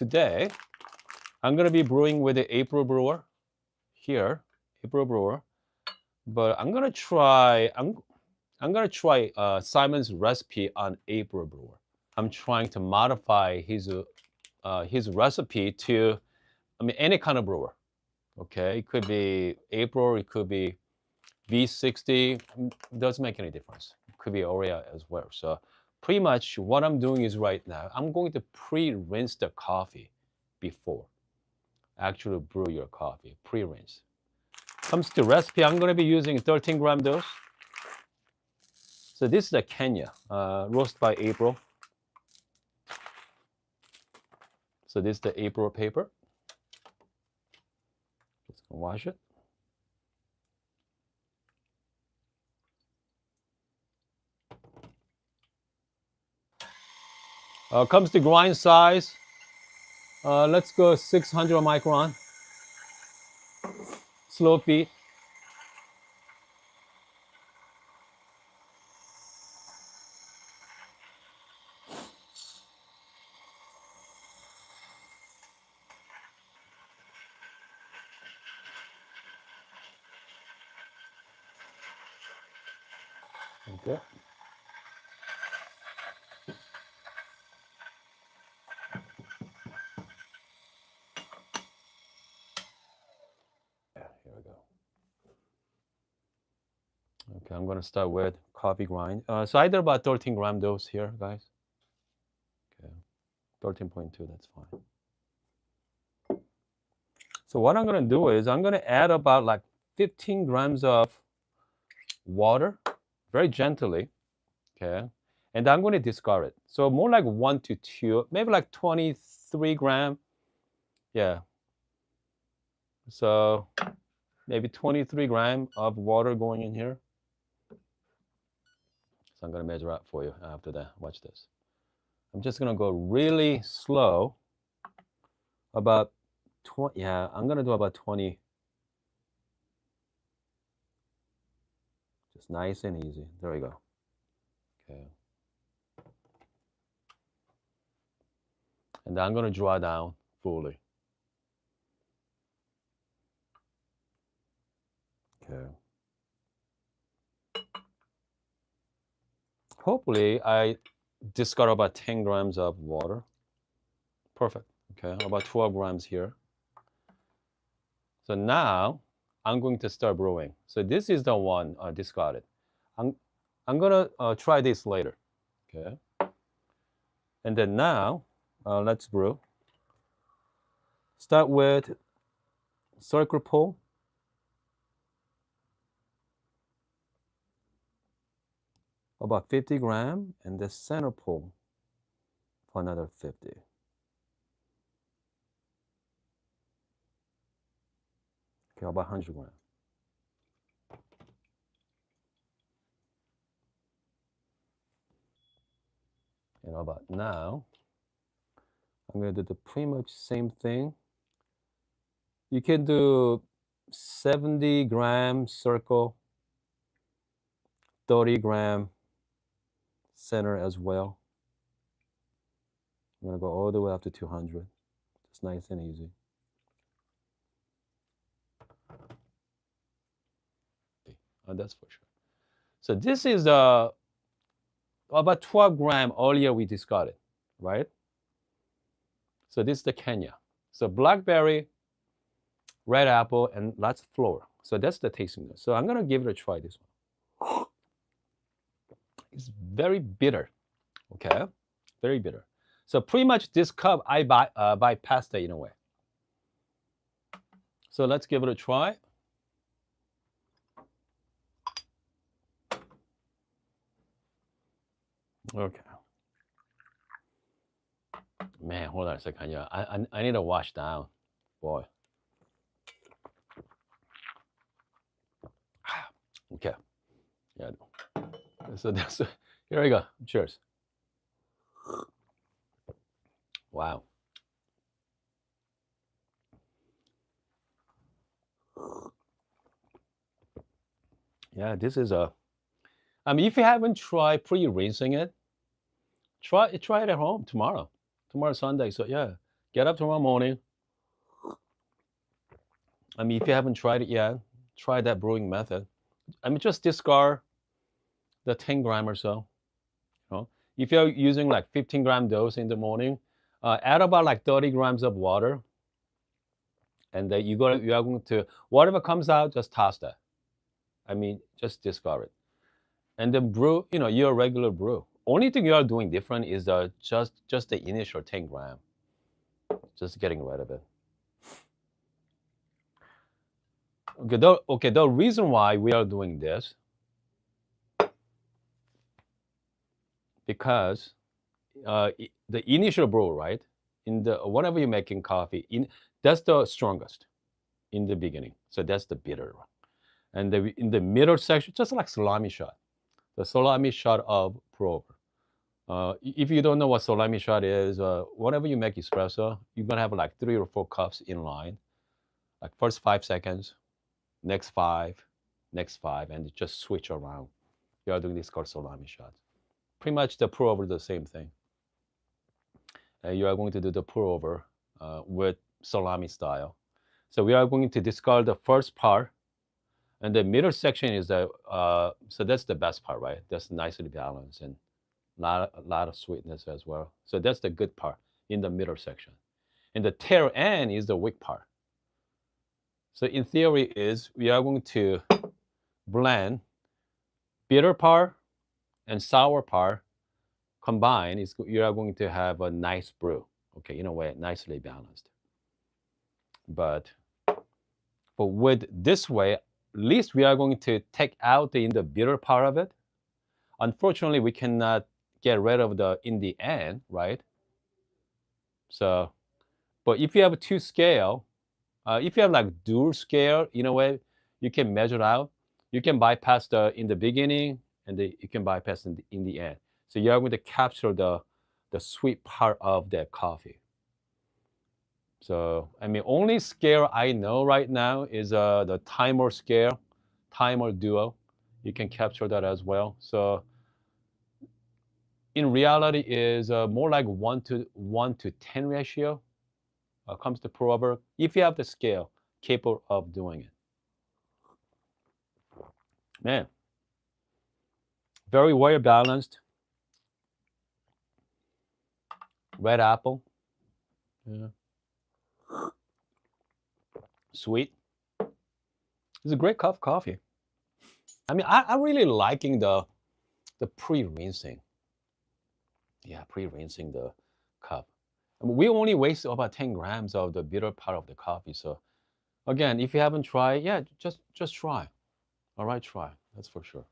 today I'm gonna be brewing with the April brewer here, April brewer. But I'm gonna try Simon's recipe on April brewer. I'm trying to modify his recipe to, I mean, any kind of brewer. Okay, it could be April, it could be V60. It doesn't make any difference. It could be Oreo as well. So pretty much what I'm doing is right now, I'm going to pre-rinse the coffee before actually brew your coffee. Pre-rinse. Comes to recipe, I'm going to be using 13-gram dose. So this is a Kenya, roast by April. So this is the April paper. Just gonna wash it. Comes to grind size. Let's go 600 micron. Slow feed. Okay. Yeah, here we go. Okay, I'm gonna start with coffee grind. So I did about 13-gram dose here, guys. Okay, 13.2, that's fine. So what I'm gonna do is I'm gonna add about like 15 grams of water, very gently, okay? And I'm gonna discard it. So more like 1 to 2, maybe like 23 gram. Yeah. So maybe 23 gram of water going in here. So I'm gonna measure out for you after that. Watch this. I'm just gonna go really slow. About 20, yeah, I'm gonna do about 20. Just nice and easy. There we go. Okay. And then I'm gonna draw down fully. Okay. Hopefully I discard about 10 grams of water. Perfect. Okay, about 12 grams here. So now I'm going to start brewing. So this is the one discarded. I'm gonna try this later. Okay. And then now let's brew. Start with circle pull. About 50 gram, and the center pull for another 50. Okay, about 100 gram. And about now, I'm gonna do the pretty much same thing. You can do 70 gram circle, 30 gram center as well. I'm gonna go all the way up to 200. Just nice and easy. Oh, that's for sure. So this is about 12 gram earlier we discarded, right? So this is the Kenya. So blackberry, red apple, and lots of flour. So that's the tasting note. So I'm gonna give it a try, this one. It's very bitter, okay? Very bitter. So pretty much this cup, I bypassed it in a way. So let's give it a try. Okay. Man, hold on a second. Yeah, I need to wash down, boy. Okay. Yeah. So that's here we go. Cheers. Wow. Yeah, this is a. I mean, if you haven't tried pre-rinsing it, try it at home tomorrow. Tomorrow Sunday. So yeah, Get up tomorrow morning. I mean, if you haven't tried it yet, try that brewing method. I mean, just discard the 10 gram or so. You know, if you're using like 15-gram dose in the morning, add about like 30 grams of water, and then you are going to whatever comes out, just toss that. I mean, just discard it, and then brew. You know, your regular brew. Only thing you are doing different is just the initial 10 gram, just getting rid of it. Okay, the reason why we are doing this, because the initial brew, right? In the whenever you're making coffee, that's the strongest in the beginning. So that's the bitter one. And in the middle section, just like salami shot, the salami shot of pour over. If you don't know what salami shot is, whenever you make espresso, you're gonna have like 3 or 4 cups in line, like first 5 seconds, next five, and just switch around. You are doing this called salami shot. Pretty much the pour over the same thing. You are going to do the pour over with salami style. So we are going to discard the first part, and the middle section is so that's the best part, right? That's nicely balanced and a lot of sweetness as well. So that's the good part in the middle section. And the tail end is the weak part. So in theory is we are going to blend bitter part and sour part combined. You are going to have a nice brew. Okay, in a way, nicely balanced. But with this way, at least we are going to take out in the bitter part of it. Unfortunately, we cannot get rid of the in the end, right? So, but if you have a two scale, if you have like dual scale, in a way, you can measure out. You can bypass the in the beginning, and you can bypass in the end. So you are going to capture the sweet part of that coffee. So I mean, only scale I know right now is the timer scale, timer duo. You can capture that as well. So in reality, is more like 1 to 10 ratio comes to pour over. If you have the scale capable of doing it, man, very well balanced. Red apple, yeah. Sweet. It's a great cup of coffee. I mean, I'm really liking the pre-rinsing. Yeah, pre-rinsing the cup. I mean, we only waste about 10 grams of the bitter part of the coffee. So again, if you haven't tried, yeah, just try. All right, try. That's for sure.